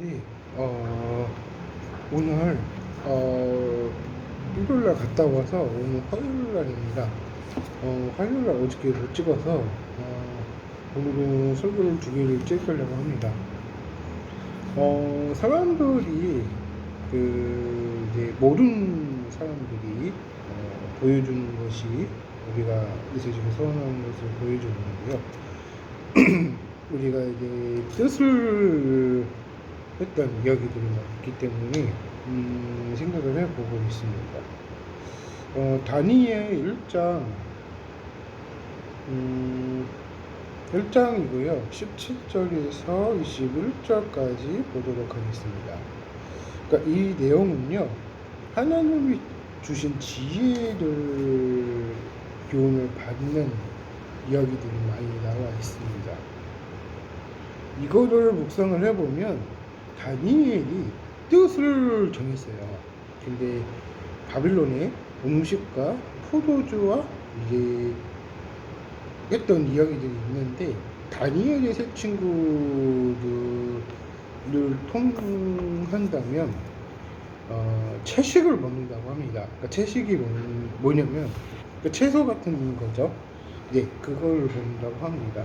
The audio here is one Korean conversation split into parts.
네, 오늘, 일요일날 갔다 와서 오늘 화요일날입니다. 화요일날 어저께 못 찍어서, 오늘은 설교를 두 개를 찍으려고 합니다. 사람들이, 이제 모든 사람들이, 보여주는 것이 우리가 이 세상에 선한 것을 보여주는 건데요. 우리가 이제 뜻을 했던 이야기들이 많기 때문에 생각을 해보고 있습니다. 다니엘 1장 1장이고요. 17절에서 21절까지 보도록 하겠습니다. 그러니까 이 내용은요, 하나님이 주신 지혜를 교훈을 받는 이야기들이 많이 나와 있습니다. 이거를 묵상을 해보면 다니엘이 뜻을 정했어요. 근데 바빌론의 음식과 포도주와 이제 했던 이야기들이 있는데, 다니엘의 세 친구들을 통한다면 채식을 먹는다고 합니다. 그러니까 채식이 뭐냐면 채소 같은 거죠. 네, 그걸 먹는다고 합니다.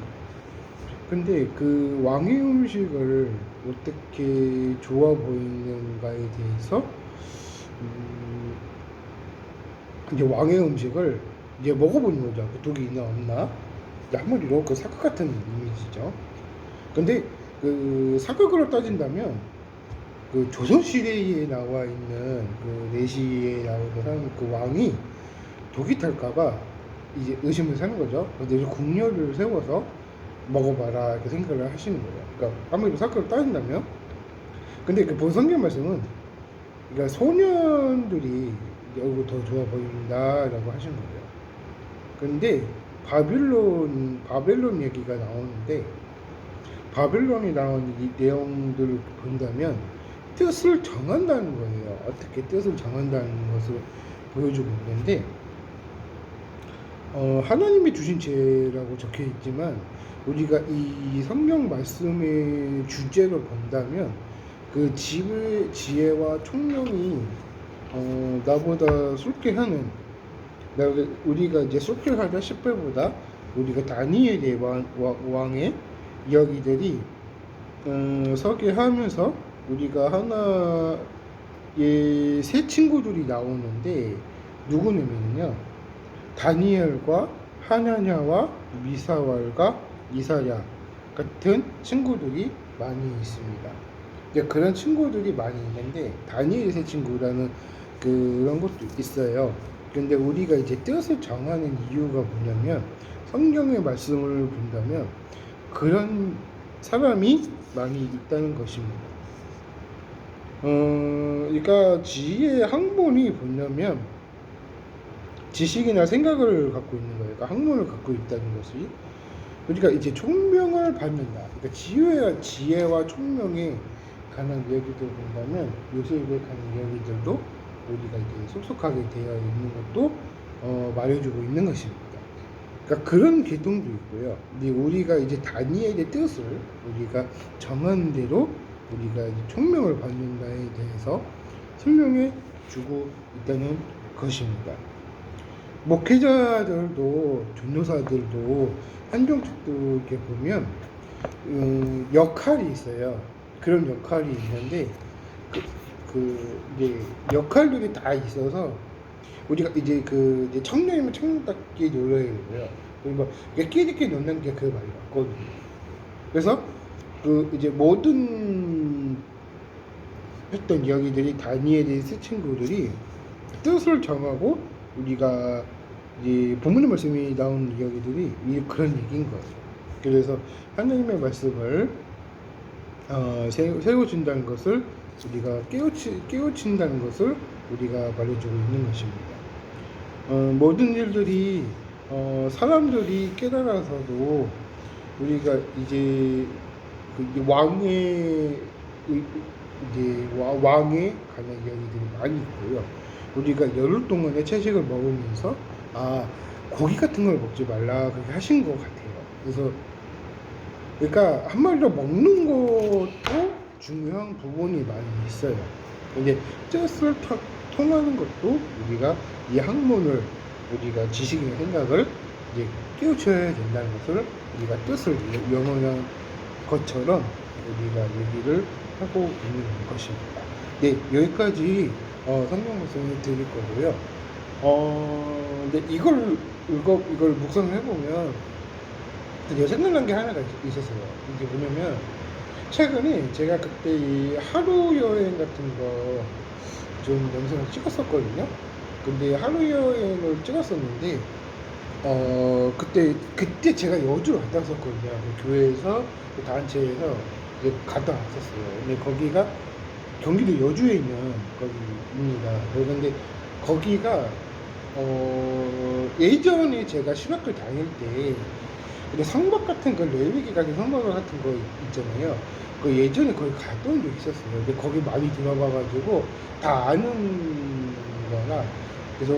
근데 그 왕의 음식을 어떻게 좋아 보이는가에 대해서 이제 왕의 음식을 이제 먹어보는 거죠. 그 독이 있나 없나. 한마디로 그 사극 같은 이미지죠. 근데 그 사극으로 따진다면 그 조선시대에 나와 있는 그 내시에 나오는 그 왕이 독이 탈까봐 이제 의심을 사는 거죠. 근데 궁녀를 세워서 먹어봐라 이렇게 생각을 하시는 거예요. 그러니까 아무리 사건을 따진다면, 근데 그 본성경 말씀은 그러니까 소년들이 얼굴 더 좋아 보인다라고 하시는 거예요. 근데 바벨론 얘기가 나오는데, 바벨론이 나온 이 내용들을 본다면 뜻을 정한다는 거예요. 어떻게 뜻을 정한다는 것을 보여주고 있는데, 하나님이 주신 지혜라고 적혀 있지만 우리가 이 성경 말씀의 주제로 본다면 그 지혜와 총명이 나보다 쏠게하는, 우리가 이제 쏠게하다 10배보다 우리가 다니엘의 왕의 이야기들이 서게하면서 우리가 하나의 세 친구들이 나오는데, 누구냐면요, 다니엘과 하나냐와 미사왈과 이사야 같은 친구들이 많이 있습니다. 그런 친구들이 많이 있는데 다니엘의 세 친구라는 그런 것도 있어요. 근데 우리가 이제 뜻을 정하는 이유가 뭐냐면, 성경의 말씀을 본다면 그런 사람이 많이 있다는 것입니다. 그러니까 지혜의 학문이 뭐냐면 지식이나 생각을 갖고 있는 거예요. 그러니까 학문을 갖고 있다는 것이, 그러니까 이제 총명을 받는다. 그러니까 지혜와 총명에 관한 이야기들 본다면 요셉에 관한 이야기들도 우리가 이제 속속하게 되어 있는 것도 말해주고 있는 것입니다. 그러니까 그런 계통도 있고요. 근데 우리가 이제 다니엘의 뜻을 우리가 정한 대로 우리가 이제 총명을 받는다에 대해서 설명해 주고 있다는 것입니다. 목회자들도 전도사들도 한정축도 이렇게 보면 역할이 있어요. 그런 역할이 있는데 이제 역할들이 다 있어서 우리가 이제 이제 청년이면 청년답게 놀아야 되고요. 그리고 끼리끼리 논는 게 그 말이 맞거든요. 그래서 이제 모든 했던 이야기들이 다니엘의 세 친구들이 뜻을 정하고 우리가 이제 본문의 말씀이 나온 이야기들이 그런 얘기인 거예요. 그래서 하나님의 말씀을 세워준다는 것을 우리가 깨우친다는 것을 우리가 말해주고 있는 것입니다. 모든 일들이 사람들이 깨달아서도 우리가 이제 왕에 관한 이야기들이 많이 있고요. 우리가 열흘 동안의 채식을 먹으면서 고기 같은 걸 먹지 말라 그렇게 하신 것 같아요. 그래서 그러니까 한마디로 먹는 것도 중요한 부분이 많이 있어요. 근데 뜻을 통하는 것도 우리가 이 학문을 우리가 지식이나 생각을 이제 깨우쳐야 된다는 것을 우리가 뜻을 영어한 것처럼 우리가 얘기를 하고 있는 것입니다. 네, 여기까지 성경 말씀을 드릴 거고요. 근데 이걸 묵상을 해보면 드디어 생각난 게 하나가 있었어요. 이게 뭐냐면 최근에 제가 그때 이 하루 여행 같은 거 좀 영상을 찍었었거든요. 근데 하루 여행을 찍었었는데 그때 제가 여주를 갔다 왔었거든요. 그 교회에서 그 단체에서 이제 갔다 왔었어요. 근데 거기가 경기도 여주에 있는 거기입니다. 그런데 거기가 예전에 제가 신학교 다닐 때 근데 성박 같은 그 레위기 가게 성박 같은 거 있잖아요. 그 예전에 거기 갔던 적이 있었어요. 근데 거기 많이 들어봐가지고 다 아는 거라 그래서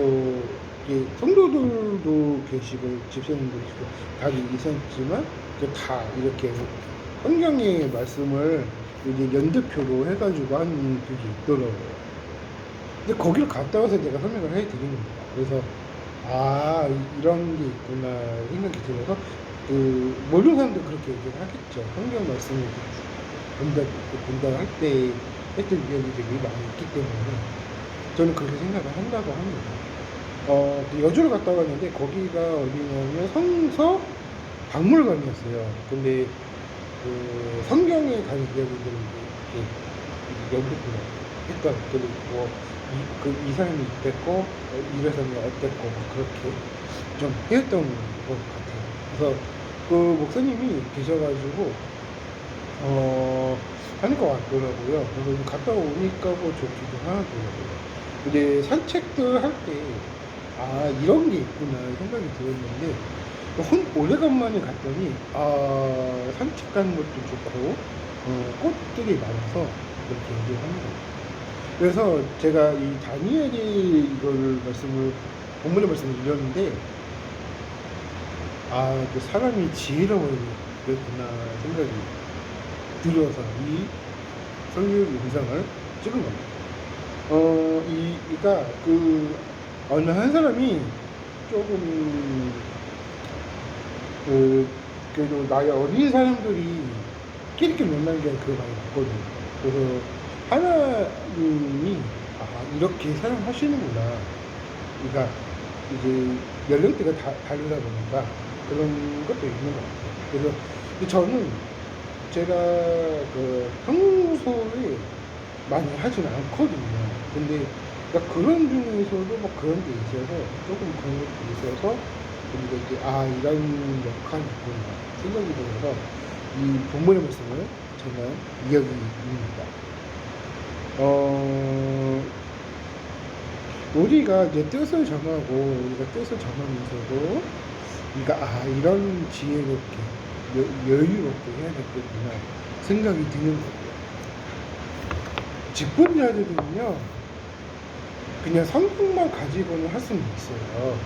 이게 성도들도 계시고 집사님도 계시고 다 있었지만 다 이렇게 성경의 말씀을 이제 연대표로 해가지고 하는 그게 있더라고요. 근데 거기를 갔다 와서 제가 설명을 해드리는 겁니다. 그래서 이런 게 있구나 생각이 들어서 모르는 사람도 그렇게 얘기를 하겠죠. 성경 말씀을 본다할 때 했던 이야기들이 많이 있기 때문에 저는 그렇게 생각을 한다고 합니다. 여주를 갔다 왔는데 거기가 어디냐면 성서 박물관이었어요. 근데 그 성경에 관한 이야기들을 이렇게 연구를 했던 그리고 이 사람이 이랬고 이 사람이 어땠고 그렇게 좀 했던 것 같아요. 그래서 그 목사님이 계셔가지고 하는 것 같더라고요. 그래서 갔다 오니까 뭐 좋기도 하더라고요. 근데 산책들 할 때 이런 게 있구나 생각이 들었는데 오래간만에 갔더니 산책 가는 것도 좋고 꽃들이 많아서 그렇게 얘기를 합니다. 그래서 제가 이 다니엘이 이걸 본문의 말씀을 읽었는데 그 사람이 지혜로워야겠구나 생각이 들어서 이 설교 영상을 찍은 겁니다. 이가 어느 한 사람이 조금 그래도 나이 어린 사람들이 끼리끼리 만나는 게 그거 많이 봤거든요. 그래서 하나님이 이렇게 사용하시는구나. 그러니까 이제 연령대가 다르다 보니까 그런 것도 있는 것 같아요. 그래서 저는 제가 평소에 많이 하진 않거든요. 근데 그러니까 그런 중에서도 뭐 그런 게 있어서 조금 그런 것도 있어서 우리가 이제 이런 역할이 있구나 생각이 들어서 이 본문의 말씀을 저는 이야기입니다. 우리가 이제 뜻을 정하고 우리가 뜻을 정하면서도 우리가 이런 지혜롭게 여유롭게 해야 되겠구나 생각이 드는 거고요. 직분자들은요 그냥 성품만 가지고는 할 수는 있어요.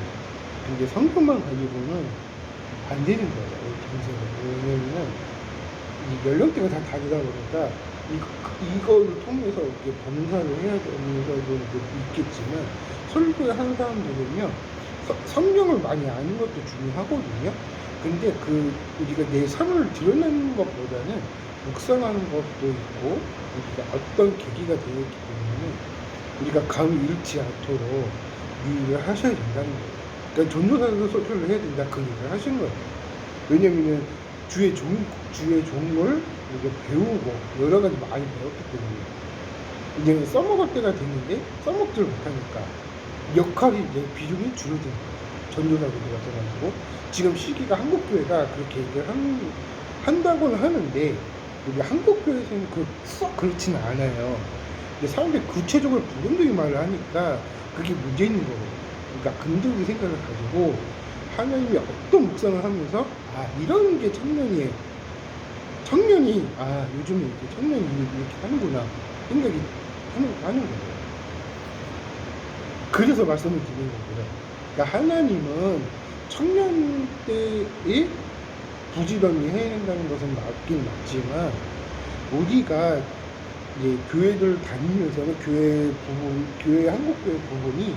근데 성품만 가지고는 안 되는 거예요. 왜냐면은 이 연령대가 다 다르다 보니까 이걸 통해서 이렇게 범사를 해야 되는 사람들도 있겠지만 설교를 하는 사람들은요 성경을 많이 아는 것도 중요하거든요. 근데 우리가 내 삶을 드러내는 것보다는 묵상하는 것도 있고 우리가 어떤 계기가 되었기 때문에 우리가 감을 잃지 않도록 유의를 하셔야 된다는 거예요. 그러니까 전도사도 설교를 해야 된다 그 얘기를 하시는 거예요. 왜냐면은 주의 종을 우리가 배우고 여러 가지 많이 배웠기 때문에 이제 써먹을 때가 됐는데 써먹지를 못하니까 역할이 이제 비중이 줄어드는 거예요. 전도사들도 마찬가지고 지금 시기가 한국교회가 그렇게 얘기를 한다고는 하는데 우리 한국교회에서는 썩 그렇지는 않아요. 근데 사람들이 구체적으로 부정적인 말을 하니까 그게 문제 있는 거거든요. 그러니까 긍정적인 생각을 가지고 하나님이 어떤 묵상을 하면서 이런 게 청년이 요즘에 이렇게 청년이 이렇게 하는구나 생각이 하는 거예요. 그래서 말씀을 드리는 거고요. 그러니까 하나님은 청년 때에 부지런히 해야 된다는 것은 맞긴 맞지만 우리가 이제 교회를 다니면서는 교회 한국교회 부분이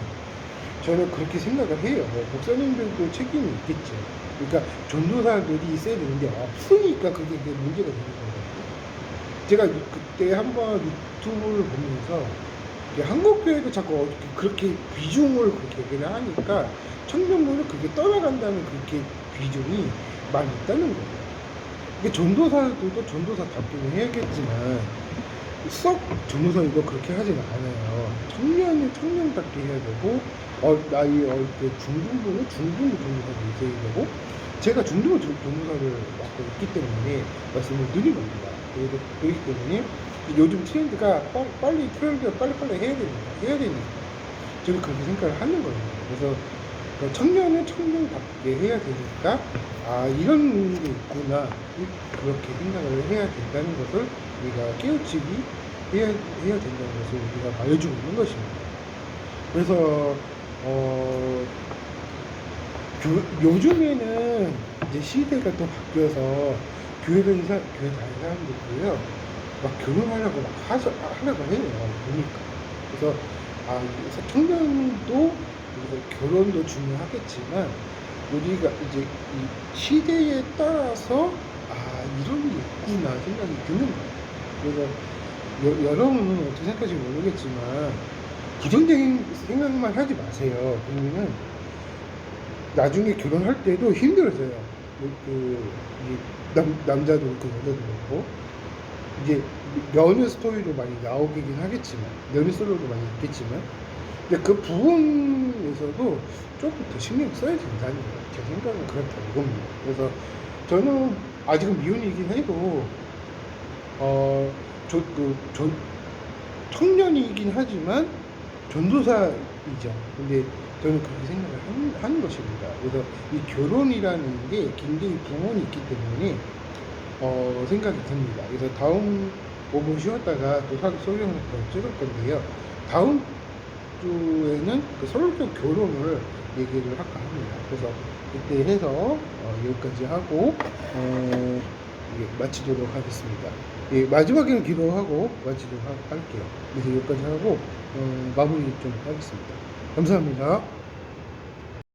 저는 그렇게 생각을 해요. 목사님들도 책임이 있겠죠. 그러니까 전도사들이 있어야 되는데 없으니까 그게 문제가 되는 거거든요. 제가 그때 한번 유튜브를 보면서 한국교회도 자꾸 그렇게 비중을 그렇게 얘기를 하니까 청년부는 그게 떠나간다는 그렇게 비중이 많이 있다는 거예요. 이게 전도사들도 전도사답기는 해야겠지만 썩 전도사님도 그렇게 하지는 않아요. 청년이 청년답게 해야 되고 나이 어릴 때 중등부는 중등부 전도사도 있어야 되고 제가 중등부 전도사를 맡고 있기 때문에 말씀을 드린 겁니다. 그렇기 때문에 요즘 트렌드가 빨리 트렌드가 빨리빨리 해야 되니까 저는 그렇게 생각을 하는 거예요. 그래서 청년은 청년답게 해야 되니까 이런 게 있구나 그렇게 생각을 해야 된다는 것을 우리가 깨우치기 해야 된다는 것을 우리가 말해주고 있는 것입니다. 그래서 요즘에는 이제 시대가 또 바뀌어서 교회 다니는 사람들도요 막 결혼하려고 하려고 해요 보니까. 그래서 청년도 우리가 결혼도 중요하겠지만 우리가 이제 이 시대에 따라서 이런 게 있구나 생각이 드는 거예요. 그래서 여러분은 어떻게 생각하실지 모르겠지만 부정적인 생각만 하지 마세요. 그러면은 나중에 결혼할 때도 힘들어져요. 남자도 그렇고 여자도 그렇고 이제 연애 스토리도 많이 나오긴 하겠지만 연애 스토리도 많이 있겠지만 근데 그 부분에서도 조금 더 신경 써야 된다는 거예요. 제 생각은 그렇다 이겁니다. 그래서 저는 아직은 미혼이긴 해도 청년이긴 하지만 전도사이죠. 근데 저는 그렇게 생각을 하는 것입니다. 그래서 이 결혼이라는 게 굉장히 부분이 있기 때문에 생각이 듭니다. 그래서 다음 5분 쉬었다가 또 설교 영상 더 찍을 건데요. 다음 주에는 그 설교 결혼을 얘기를 할까 합니다. 그래서 그때 해서 여기까지 하고 마치도록 하겠습니다. 마지막에는 기도하고 마치도록 할게요. 그래서 여기까지 하고 마무리 좀 하겠습니다. 감사합니다.